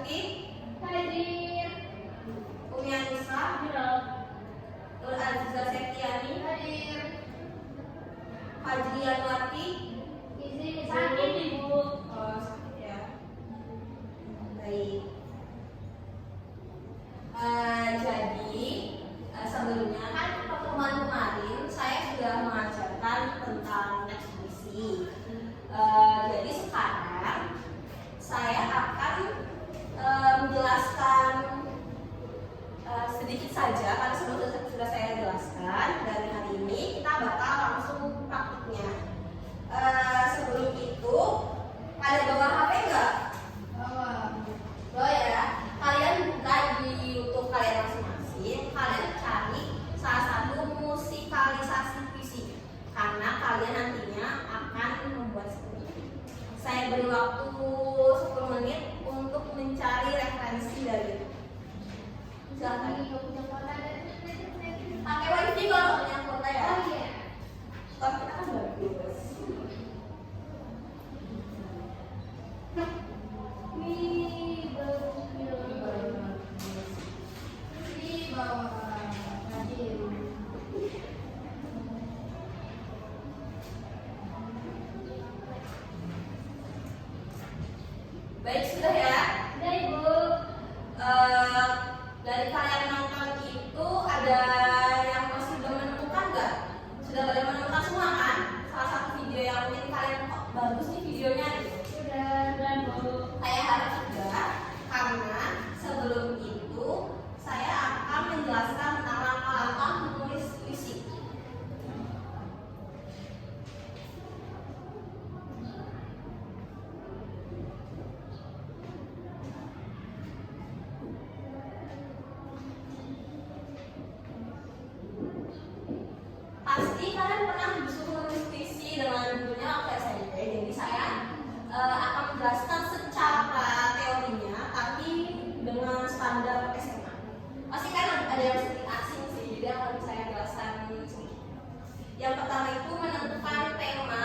Basuki, Hadir. Umi Anissa, Nur Aziza Septiani, Hadir. Fajri Yanwati. Izin sakit Ibu. Oh, sakit ya. Baik. Jadi sebelumnya kan pertemuan kemarin saya sudah mengajarkan tentang teks puisi. Jadi sekarang saya akan menjelaskan sedikit saja karena sudah saya jelaskan. Dari hari ini kita bakal langsung praktiknya. Sebelum itu ada bawa HP nggak? Bawa ya. Kalian buka di YouTube kalian masing-masing. Kalian cari salah satu musikalisasi puisi karena kalian nantinya akan membuat seperti ini. Saya beri waktu 10 menit untuk mencari referensi dari itu. Silakan. Pakai wifi kalau punya kuota ya. Oh iya. Kalau kita kan bagus. Baik, sudah ya. Sudah Ibu. Dari kalian nonton itu ada yang masih belum menemukan nggak? Sudah pada menemukan semua kan? Salah satu video yang mungkin kalian kok bagus nih videonya gitu. Sudah Bu. Saya harap sudah, karena sebelum itu saya akan menjelaskan tentang langkah-langkah menulis puisi. Pasti kalian pernah disuruh menulis puisi dengan judulnya waktu SMP. Jadi saya akan menjelaskan secara teorinya, tapi dengan standar SMA. Pasti kan ada yang sedikit asing sih, jadi akan saya jelaskan sedikit. Yang pertama itu menentukan tema.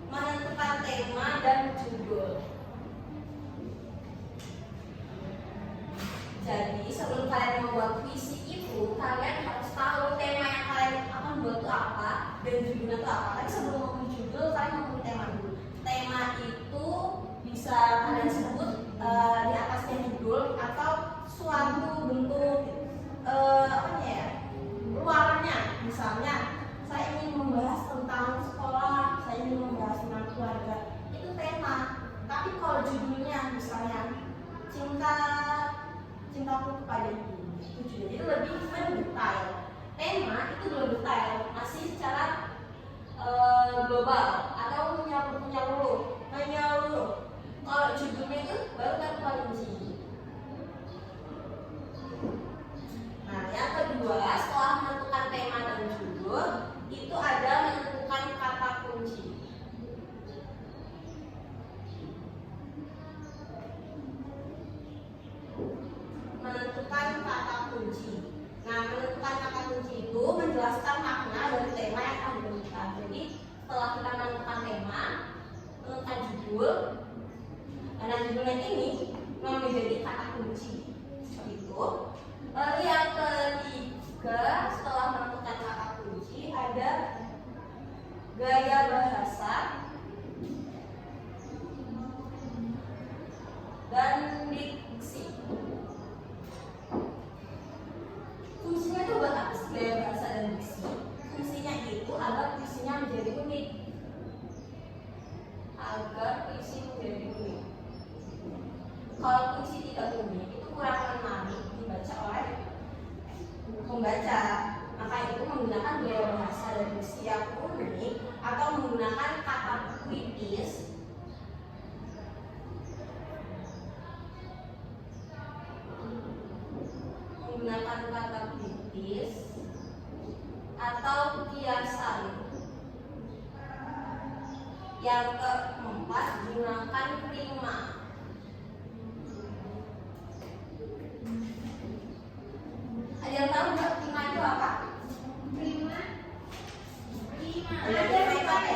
Menentukan tema dan judul. Jadi sebelum kalian membuat puisi itu, kalian harus tahu tema yang kalian akan buat itu apa dan judulnya itu apa. Tapi sebelum ngomong judul, kalian ngomong tema dulu. Tema itu bisa kalian sebut di atasnya judul atau suatu bentuk apa ya, luarnya. Misalnya, saya ingin membahas tentang sekolah, saya ingin membahas tentang keluarga. Itu tema. Tapi kalau judulnya misalnya cintaku kepada ibu, itu juga jadi lebih mendetail. Tema itu belum detail, masih secara global atau menyeluruh. Kalau judulnya itu baru kata kunci. Nah, yang kedua setelah menentukan tema dan judul, itu ada menentukan kata kunci. Menentukan kata kunci. Nah, menentukan kata kunci itu menjelaskan makna dari tema yang akan diberikan. Jadi, setelah kita menentukan tema, menentukan judul, dan judulnya ini memang menjadi kata kunci. Seperti itu. Lalu yang ketiga, setelah menentukan kata kunci, ada gaya bahasa dan diksi. Fungsinya itu buat apa sih gaya bahasa dan diksi? Fungsinya itu agar puisinya menjadi unik. Agar puisi menjadi unik. Kalau puisi tidak unik, itu kurang menarik dibaca oleh pembaca. Maka itu menggunakan gaya bahasa dan diksi yang unik atau menggunakan kata puitis atau kiasan. Yang keempat, gunakan prima. Ada yang tahu nggak prima itu apa? Prima. Ada prima ya.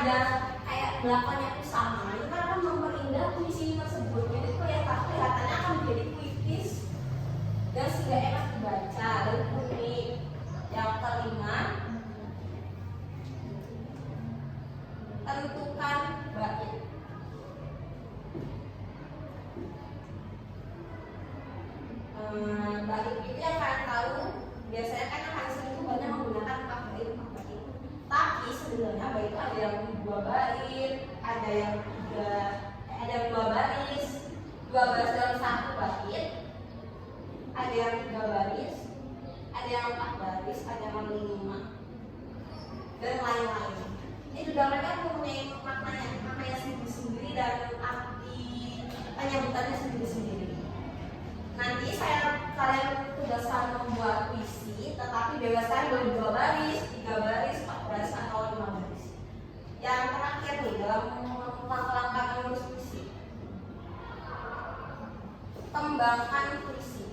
ada kayak belakangnya itu sama, itu kan akan memperindah puisi tersebut. Jadi kelihatannya akan menjadi puitis dan sehingga enak dibaca dan unik. Yang kelima, tentukan bait. Bait itu yang kalian tahu biasanya kan yang paling sering itu banyak menggunakan 4 bait. Tapi sebenarnya bait itu ada yang 2 bait, ada yang 2 baris, 2 baris dalam 1 bait, ada yang 3 baris, ada yang 4 baris, ada yang 5 dan lain-lain. Ini juga mereka mempunyai maknanya sendiri-sendiri dan arti penyebutannya sendiri-sendiri. Nanti kalian tugaskan membuat puisi, tetapi bebaskan boleh 2 baris, 3 baris, 4 baris atau 5 baris. Yang terakhir nih dalam langkah-langkah menulis puisi, kembangkan puisi.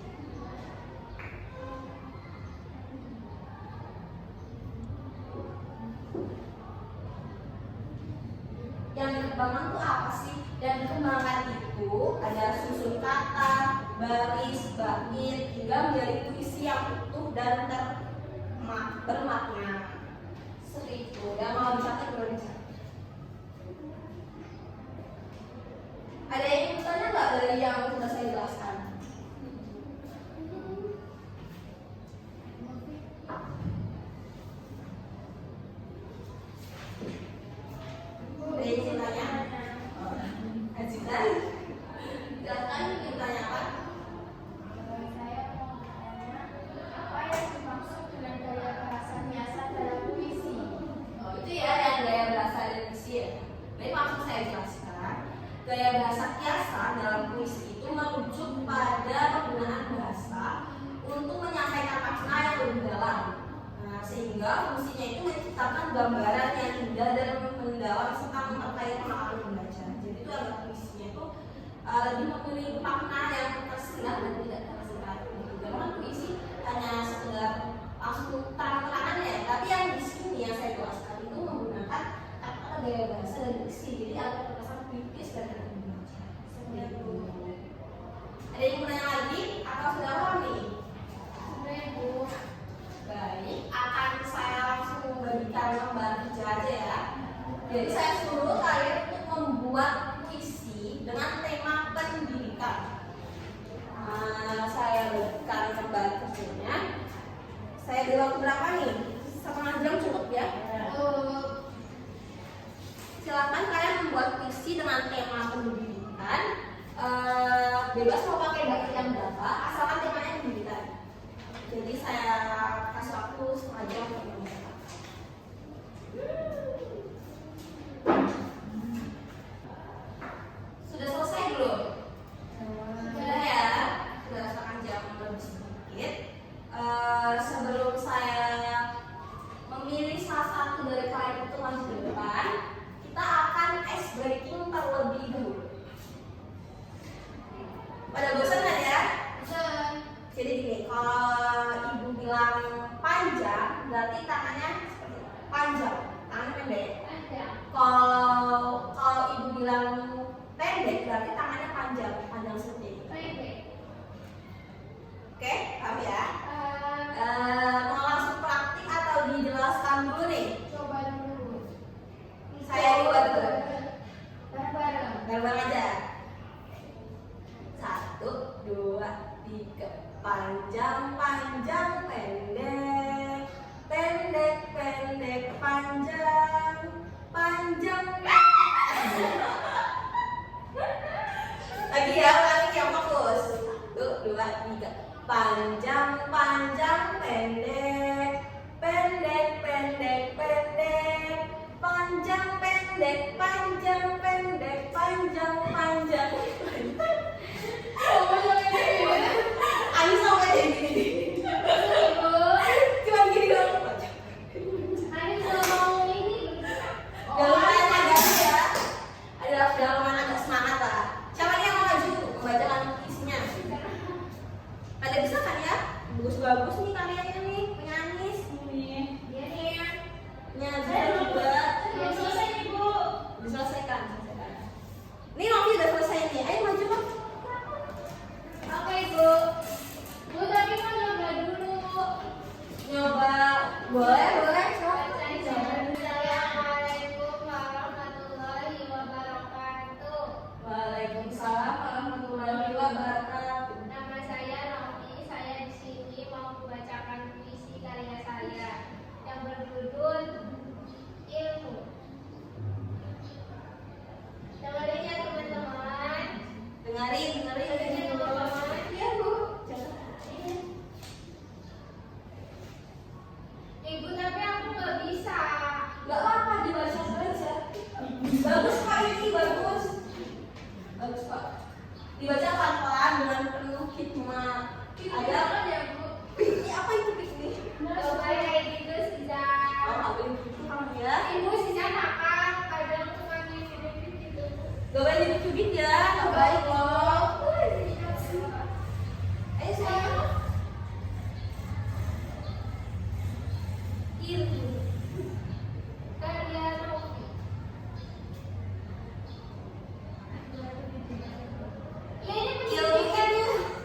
Yang dikembangkan itu apa sih? Yang dikembangkan itu ada susun kata, baris, bait, hingga menjadi puisi yang utuh dan bermakna. Seperti itu. Yang mau dicatat boleh dicatat. Ada yang ingin bertanya nggak dari yang sudah saya jelaskan? Ada yang ingin tanya? Ajudan? Silakan ditanya apa? Saya mau bertanya, apa yang dimaksud dengan gaya bahasa biasa dalam puisi? Oh, itu ya yang gaya bahasa dan puisi ya. Baik, langsung saya jelaskan. Gaya bahasa kiasan dalam puisi itu merujuk pada penggunaan bahasa untuk menyampaikan makna yang lebih dalam. Nah, sehingga fungsinya itu menciptakan gambaran yang indah dan mendalam serta memperkaya pengalaman membaca. Jadi itu adalah puisinya itu lebih memiliki makna yang tersirat dan tidak tersirat. Karena puisi hanya sekedar langsung terang-terangan ya, tapi yang di sini yang saya jelaskan itu menggunakan kata-kata gaya bahasa dan diksi, jadi ada terkesan puitis dan enak dibaca. Seperti itu. Ada yang mau bertanya lagi atau sudah paham nih? Sudah, Ibu. Baik, akan saya langsung membagikan lembar kerja aja ya. Jadi saya suruh kalian untuk membuat puisi dengan tema pendidikan. Saya berikan lembar kerjanya. Saya beri waktu berapa nih? 1,5 jam cukup ya? Silakan kalian membuat puisi dengan tema pendidikan. Bebas mau pakai bait yang berapa, asalkan temanya pendidikan. Jadi saya kasih waktu 1,5 jam untuk membuat. Sudah selesai belum? Sudah ya, sudah setengah jam lebih sedikit. Sebelum saya memilih salah satu dari kalian untuk maju ke depan, kita akan ice breaking terlebih dulu. Pada bosan nggak ya? Bosan. Jadi gini, kalau ibu bilang panjang, berarti tangannya seperti ini. Panjang, tangannya pendek. Panjang. Kalau ibu bilang pendek, berarti tangannya panjang, panjang seperti ini. Pendek. Oke, paham ya? Eh, Mau langsung praktik atau dijelaskan dulu nih? Coba dulu. Saya buat dulu. Bareng-bareng. Bareng aja. 1, 2, 3. Panjang, panjang, pendek. Pendek, pendek, panjang. Panjang. Lagi ya, lagi yang fokus. 1, 2, 3. Panjang, panjang, pendek. Pendek, pendek, pendek. Panjang, pendek, panjang, pendek. Panjang, panjang. Ani sampai jadi gini. Cuma gini doang. Ani mau ini. Dalaman agak ya. Ada dalaman agak semangat lah. Siapa nih yang mau maju membacakan puisinya? Pada bisa kan ya? Bagus-bagus nih kalian nih, penyanyi nih. Iya nih. Penyanyi juga. Belum selesai nih, Bu. Boleh, boleh. Assalamualaikum warahmatullahi wabarakatuh. Waalaikumsalam warahmatullahi wabarakatuh. Nama saya Novi. Saya di sini mau membacakan puisi karya saya yang berjudul Ilmu. Dengerin ya teman-teman. Dengerin teman-teman. Iya Bu. Ibu, tapi aku nggak bisa. Gak apa-apa, dibaca saja. Bagus Pak, ini bagus. Bagus Pak. Dibaca pelan-pelan dengan penuh hikmah. Ada Apa ya Bu? ini apa itu ini? Coba kayak gitu Siza. Oh, apa itu ya? Ibu Siza nakal. Kadang suka ngikutin gitu. Gak boleh dicubit ya, gak baik loh. Ayo sayang. Ilmu karya Novi. Ya ini Ilmu pendidikan. kan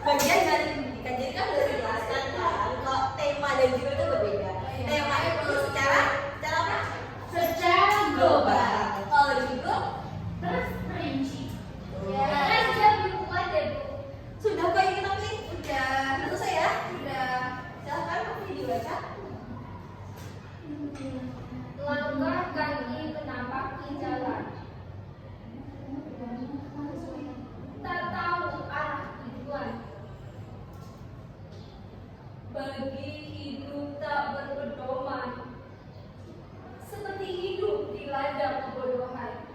bagian dari pendidikan, jadi kan udah dijelaskan kan kalau tema dan judul itu berbeda. Tema itu secara apa? Secara Global. Kalau judul terperinci. Ya, kan sudah buku aja Bu. sudah Pak, ini tapi Udah. selesai ya. Udah. Silahkan Novi dibaca. Langkah kaki menapaki jalan. Tak tahu arah tujuan. Bagi hidup tak berpedoman. Seperti hidup di ladang kebodohan.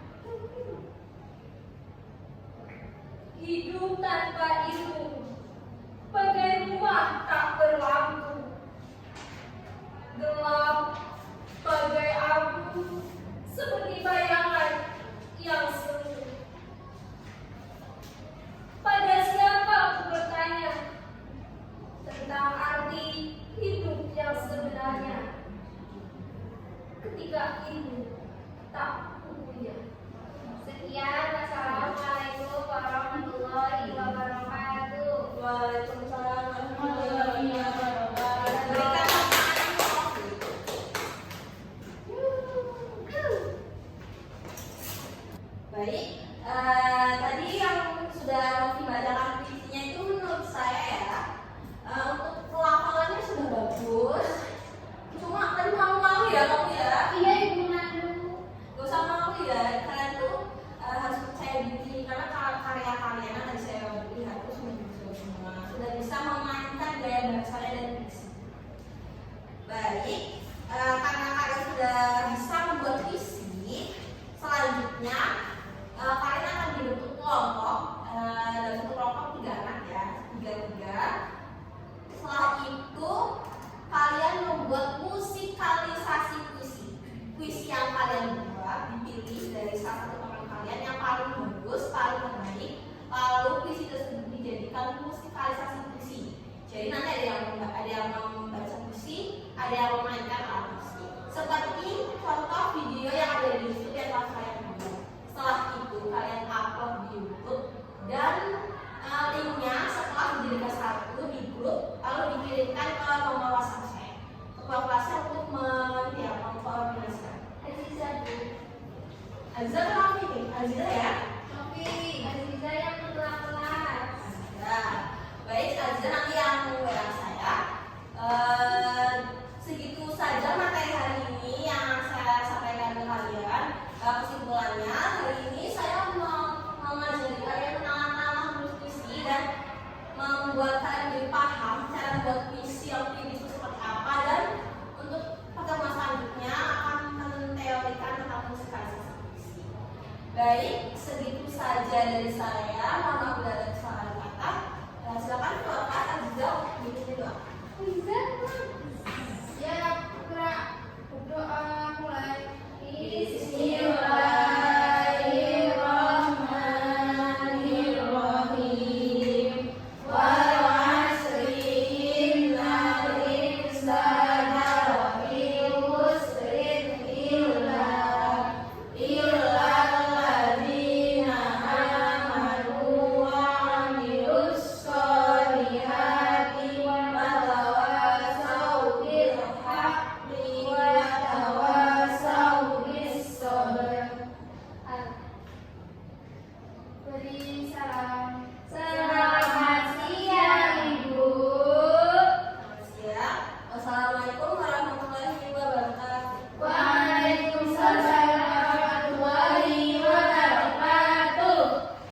Hidup tanpa ilmu, bagai rumah tak berlampu. Gelap bagai abu, seperti bayangan yang semu. Pada siapa aku bertanya tentang arti hidup yang sebenarnya, ketika ilmu tak punya. Sekian, wassalamualaikum warahmatullahi wabarakatuh. Waalaikumsalam warahmatullahi wabarakatuh. Berikan tangan Novi. Baik, tadi yang sudah Novi bacakan puisinya itu menurut saya ya, untuk pelafalannya sudah bagus. Cuma tadi malu-malu ya kamu ya. Iya Ibu Nandu. Gak usah malu ya, kalian tuh harus percaya diri karena karya-karyanya tadi saya lihat tuh sudah bisa memainkan gaya bahasanya dan diksi. Baik, karena kalian sudah bisa membuat puisi, selanjutnya kalian akan dibentuk kelompok dalam satu kelompok 3 anak ya, 3. Setelah itu kalian membuat musikalisasi puisi. Puisi yang kalian buat dipilih dari salah satu teman kalian yang paling bagus, paling terbaik. Lalu puisi tersebut dijadikan musikalisasi puisi. Jadi nanti ada yang membaca puisi, ada yang memainkan alat musik. Seperti contoh video yang ada di YouTube yang telah saya buat. Setelah itu kalian upload di YouTube dan linknya setelah dijadikan satu di grup, lalu dikirimkan ke nomor WhatsApp saya. Ketua kelasnya untuk mengkoordinasikan. Aziza Bu. Aziza atau Novi nih? Aziza ya? Novi. Aziza yang ketua kelas. Nah, baik Aziza nanti yang WA saya. Segitu saja materi hari ini yang saya sampaikan ke kalian. Kesimpulannya hari ini saya mau mengajari kalian tentang nama menulis puisi dan membuat kalian jadi paham cara membuat puisi yang itu seperti apa, dan untuk pertemuan selanjutnya akan menteorikan tentang musikalisasi puisi. Baik. Wassalamualaikum warahmatullahi